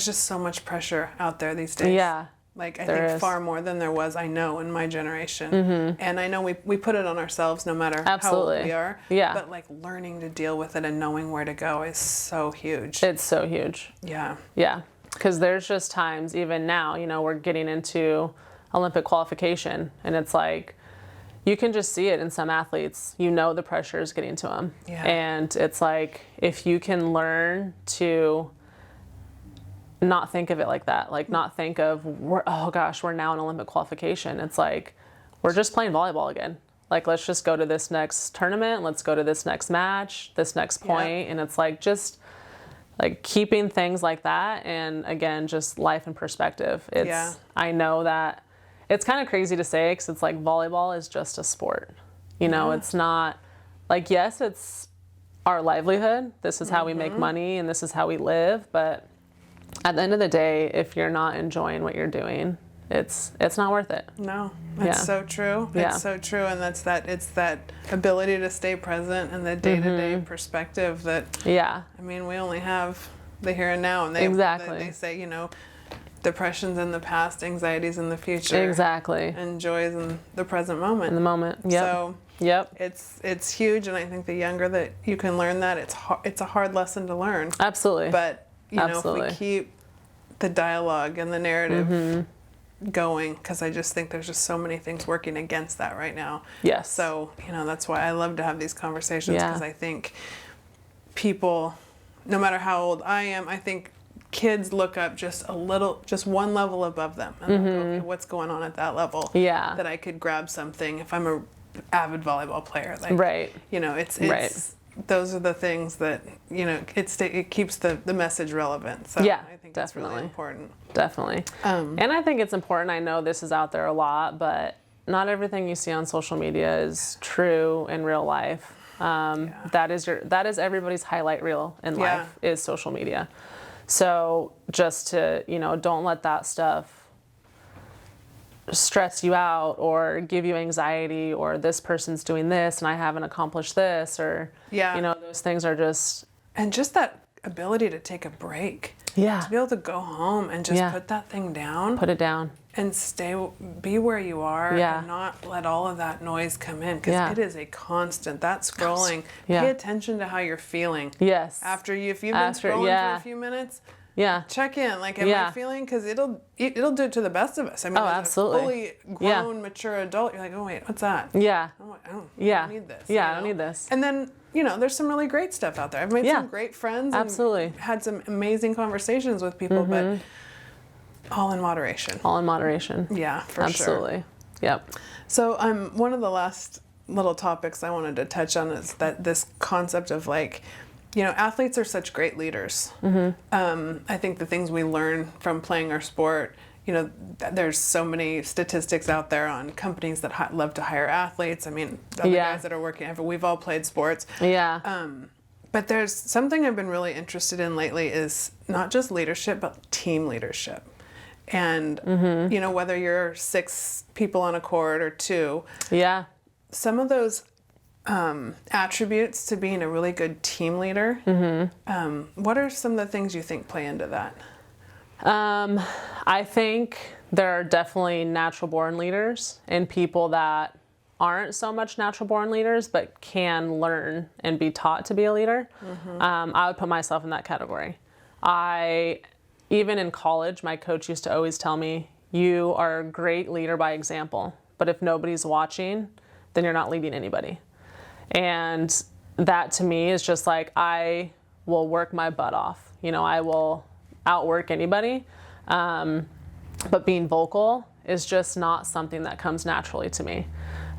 just so much pressure out there these days. Yeah, like I think far more than there was, I know, in my generation. And I know we put it on ourselves no matter how old we are. Yeah. But like learning to deal with it and knowing where to go is so huge. It's so huge. Yeah. Yeah. Because there's just times, even now, we're getting into Olympic qualification, and it's like, you can just see it in some athletes. The pressure is getting to them. Yeah. And it's like, if you can learn to not think of it like that, like not think of, we're now in Olympic qualification. It's like, we're just playing volleyball again. Like, let's just go to this next tournament. Let's go to this next match, this next point. And it's like, just like keeping things like that. And again, just life and perspective. I know that it's kind of crazy to say, because it's like volleyball is just a sport. It's not like, yes, it's our livelihood. This is how we make money and this is how we live. But at the end of the day, if you're not enjoying what you're doing, it's not worth it. No, it's so true. It's so true. And it's that ability to stay present and the day-to-day perspective that, I mean, we only have the here and now. And they say, depression's in the past, anxiety's in the future. Exactly. And joy's in the present moment. In the moment. Yep. So it's huge, and I think the younger that you can learn that, it's a hard lesson to learn. Absolutely. But you know, Absolutely. if we keep the dialogue and the narrative going, because I just think there's just so many things working against that right now. Yes. So, you know, that's why I love to have these conversations, Yeah. because I think people, no matter how old I am, I think kids look up just one level above them. And they'll go, okay, what's going on at that level? Yeah. That I could grab something if I'm a avid volleyball player. Like, Right. you know, it's Right. those are the things that, you know, it keeps the message relevant. So Yeah, I think definitely. it's really important. Definitely. And I think it's important. I know this is out there a lot, but not everything you see on social media is true in real life. That is everybody's highlight reel in life is social media. So just to, you know, don't let that stuff stress you out or give you anxiety, or this person's doing this and I haven't accomplished this, or, you know, those things are just... And just that ability to take a break. Yeah. To be able to go home and just put that thing down. Put it down. And be where you are, Yeah. and not let all of that noise come in, because it is a constant. That scrolling. Yeah. Pay attention to how you're feeling. Yes. If you've been scrolling for a few minutes, check in. Like, am I feeling? Because it'll do it to the best of us. I mean, as absolutely. a fully grown, mature adult, you're like, oh wait, what's that? Yeah. I don't Yeah. need this. Yeah, you I don't know? need this. And then, you know, there's some really great stuff out there. I've made some great friends. Absolutely. And had some amazing conversations with people, but all in moderation. All in moderation. Yeah, for sure. Absolutely. Yep. So one of the last little topics I wanted to touch on is that this concept of, like, you know, athletes are such great leaders. I think the things we learn from playing our sport, you know, there's so many statistics out there on companies that love to hire athletes. I mean, the guys that are working, we've all played sports. Yeah. But there's something I've been really interested in lately is not just leadership, but team leadership. And, you know, whether you're 6 people on a court or 2, some of those attributes to being a really good team leader, what are some of the things you think play into that? I think there are definitely natural born leaders and people that aren't so much natural born leaders, but can learn and be taught to be a leader. I would put myself in that category. Even in college, my coach used to always tell me, you are a great leader by example, but if nobody's watching, then you're not leading anybody. And that to me is just like, I will work my butt off. You know, I will outwork anybody. But being vocal is just not something that comes naturally to me.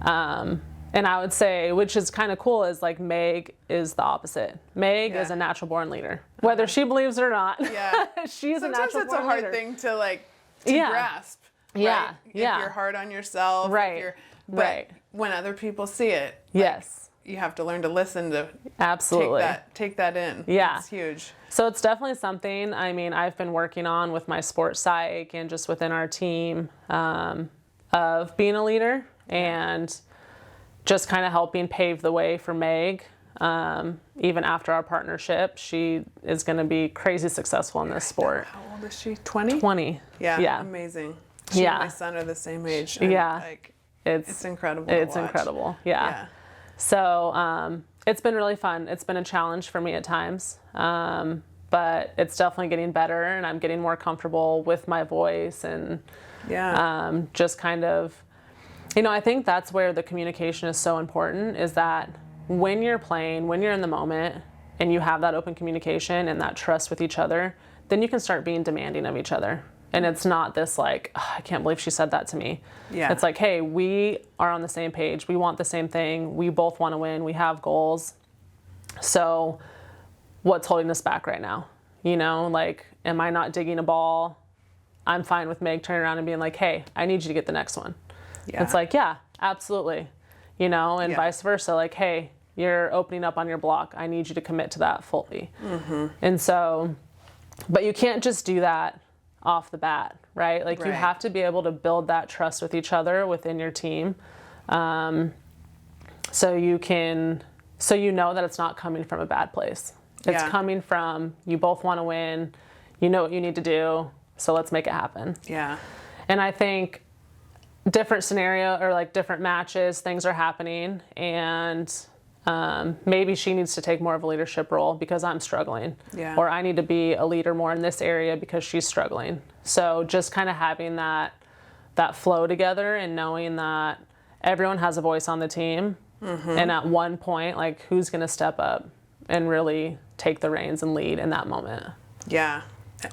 And I would say, which is kind of cool, is like Meg is the opposite. Meg is a natural born leader, whether she believes it or not. Yeah. She's Sometimes a natural born leader. it's a hard thing to, like, grasp. Yeah. Right? If you're hard on yourself. Right. But when other people see it, you have to learn to listen to take that in. Yeah. It's huge. So it's definitely something, I mean, I've been working on with my sports psych and just within our team of being a leader and just kind of helping pave the way for Meg. Even after our partnership, she is going to be crazy successful in this sport. How old is she? 20? 20. Yeah. Amazing. She and my son are the same age. And like, it's incredible to watch. Incredible. Yeah. So it's been really fun. It's been a challenge for me at times, but it's definitely getting better, and I'm getting more comfortable with my voice and just kind of, you know, I think that's where the communication is so important, is that when you're playing, when you're in the moment and you have that open communication and that trust with each other, then you can start being demanding of each other. And it's not this like, oh, I can't believe she said that to me. Yeah. It's like, hey, we are on the same page. We want the same thing. We both want to win. We have goals. So what's holding us back right now? You know, like, am I not digging a ball? I'm fine with Meg turning around and being like, hey, I need you to get the next one. Yeah. It's like, yeah, absolutely. You know, and vice versa. Like, hey, you're opening up on your block. I need you to commit to that fully. And so, but you can't just do that off the bat, right? Like you have to be able to build that trust with each other within your team. So you know that it's not coming from a bad place. It's coming from, you both want to win, you know what you need to do, so let's make it happen. Yeah. And I think different scenario or like different matches, things are happening, and maybe she needs to take more of a leadership role because I'm struggling. Yeah. Or I need to be a leader more in this area because she's struggling. So just kind of having that flow together and knowing that everyone has a voice on the team. And at one point, like, who's going to step up and really take the reins and lead in that moment? Yeah.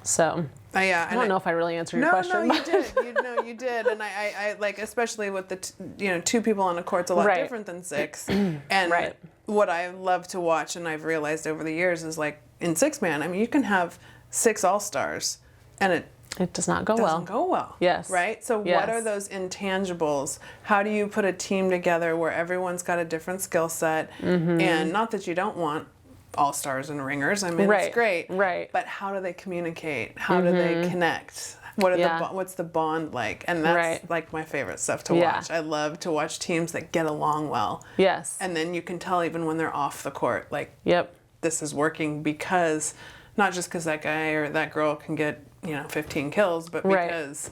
So Yeah, I don't know if I really answered your question. No, you did. You did. And I like, especially with the, 2 people on a court's a lot Right. different than 6. And Right. what I love to watch, and I've realized over the years, is like in 6-man, I mean, you can have 6 all-stars and it does not go doesn't go well. Yes. Right? So Yes. what are those intangibles? How do you put a team together where everyone's got a different skill set? And not that you don't want all-stars and ringers. I mean, Right. it's great. Right. But how do they communicate? How do they connect? What are what's the bond like? And that's Right. like my favorite stuff to Yeah. watch. I love to watch teams that get along well. Yes. And then you can tell even when they're off the court, like, Yep. this is working because, not just because that guy or that girl can get, 15 kills, but Right. because,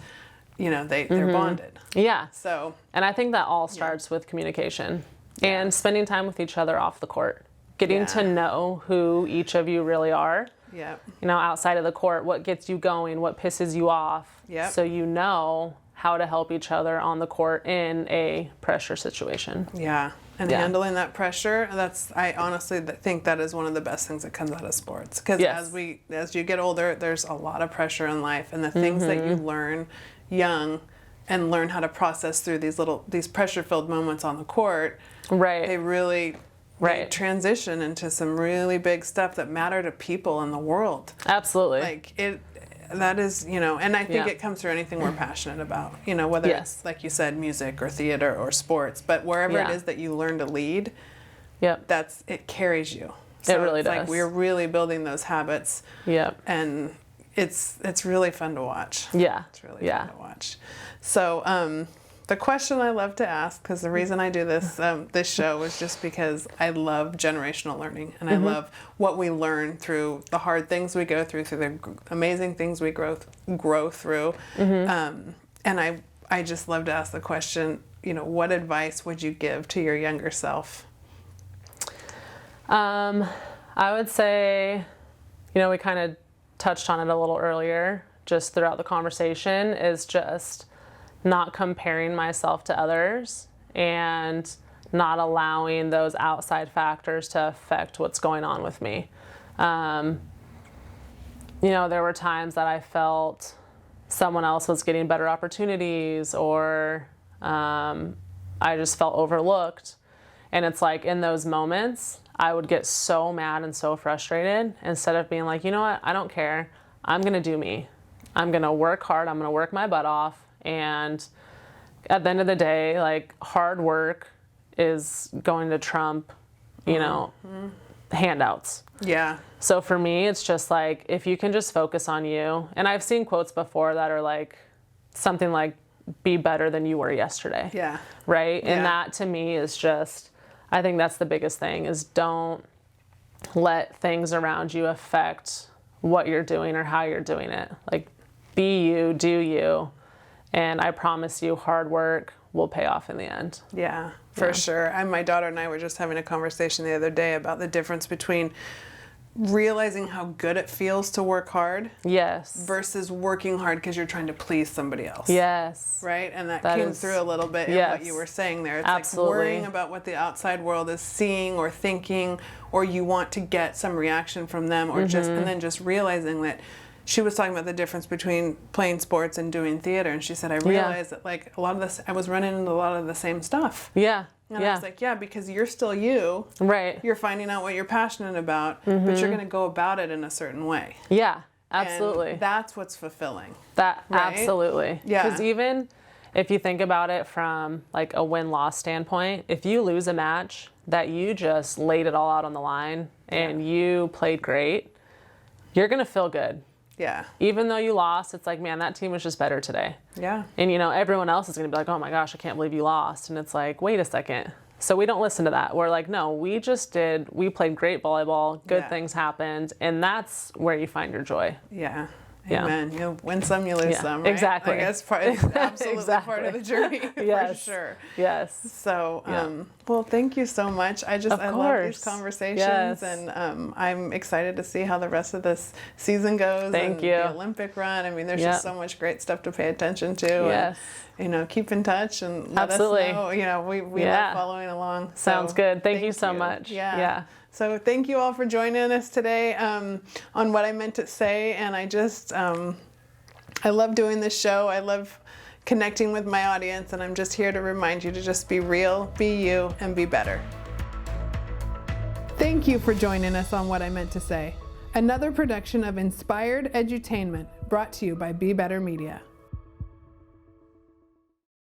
they're bonded. Yeah. So, And I think that all starts with communication and spending time with each other off the court, getting to know who each of you really are. yeah. Outside of the court, what gets you going, what pisses you off. Yep. So you know how to help each other on the court in a pressure situation. Yeah. And Yeah. handling that pressure, I honestly think that is one of the best things that comes out of sports. Because Yes. as you get older, there's a lot of pressure in life. And the things that you learn young and learn how to process through these pressure-filled moments on the court, Right. they really they transition into some really big stuff that matter to people in the world. Absolutely. Like that is, and I think Yeah. it comes through anything we're passionate about, whether Yes. it's, like you said, music or theater or sports, but wherever it Yeah. is that you learn to lead, Yep. it carries you. It really it's like does. we're really building those habits, Yep. and it's really fun to watch. Yeah. It's really fun to watch. So, the question I love to ask, because the reason I do this show is just because I love generational learning, and I love what we learn through the hard things we go through the amazing things we grow through. And I just love to ask the question, what advice would you give to your younger self? I would say, we kind of touched on it a little earlier, just throughout the conversation, is just not comparing myself to others and not allowing those outside factors to affect what's going on with me. There were times that I felt someone else was getting better opportunities, or I just felt overlooked. And it's like, in those moments, I would get so mad and so frustrated, instead of being like, you know what, I don't care. I'm going to do me. I'm going to work hard. I'm going to work my butt off. And at the end of the day, like, hard work is going to trump, handouts. Yeah. So for me, it's just like, if you can just focus on you. And I've seen quotes before that are like, something like, be better than you were yesterday. Yeah. Right? Yeah. And that to me is just, I think that's the biggest thing, is don't let things around you affect what you're doing or how you're doing it. Like, be you, do you. And I promise you, hard work will pay off in the end. Yeah, for sure. And my daughter and I were just having a conversation the other day about the difference between realizing how good it feels to work hard. Yes. Versus working hard because you're trying to please somebody else. Yes. Right? And that That came is- through a little bit in yes. what you were saying there. It's Absolutely. like worrying about what the outside world is seeing or thinking, or you want to get some reaction from them, or and then just realizing that she was talking about the difference between playing sports and doing theater, and she said, I realized that, like, a lot of this, I was running into a lot of the same stuff. Yeah. And I was like, yeah, because you're still you. Right. You're finding out what you're passionate about, but you're going to go about it in a certain way. Yeah, absolutely. And that's what's fulfilling. That Right? absolutely. Yeah. Because even if you think about it from like a win-loss standpoint, if you lose a match that you just laid it all out on the line and you played great, you're going to feel good. Yeah. Even though you lost, it's like, man, that team was just better today. Yeah. And everyone else is going to be like, oh my gosh, I can't believe you lost. And it's like, wait a second. So we don't listen to that. We're like, no, we played great volleyball. Good things happened. And that's where you find your joy. Yeah. Yeah. Amen. You win some, you lose some, right? Exactly. I guess it's absolutely Exactly. part of the journey, Yes. for sure. Yes. So, well, thank you so much. I love these conversations, Yes. and I'm excited to see how the rest of this season goes. Thank you. The Olympic run. I mean, there's just so much great stuff to pay attention to. Yes. And, keep in touch and let Absolutely. us know. We love following along. Sounds good. Thank you so you. much. Yeah. So thank you all for joining us today on What I Meant to Say. And I just, I love doing this show. I love connecting with my audience. And I'm just here to remind you to just be real, be you, and be better. Thank you for joining us on What I Meant to Say, another production of Inspired Edutainment brought to you by Be Better Media.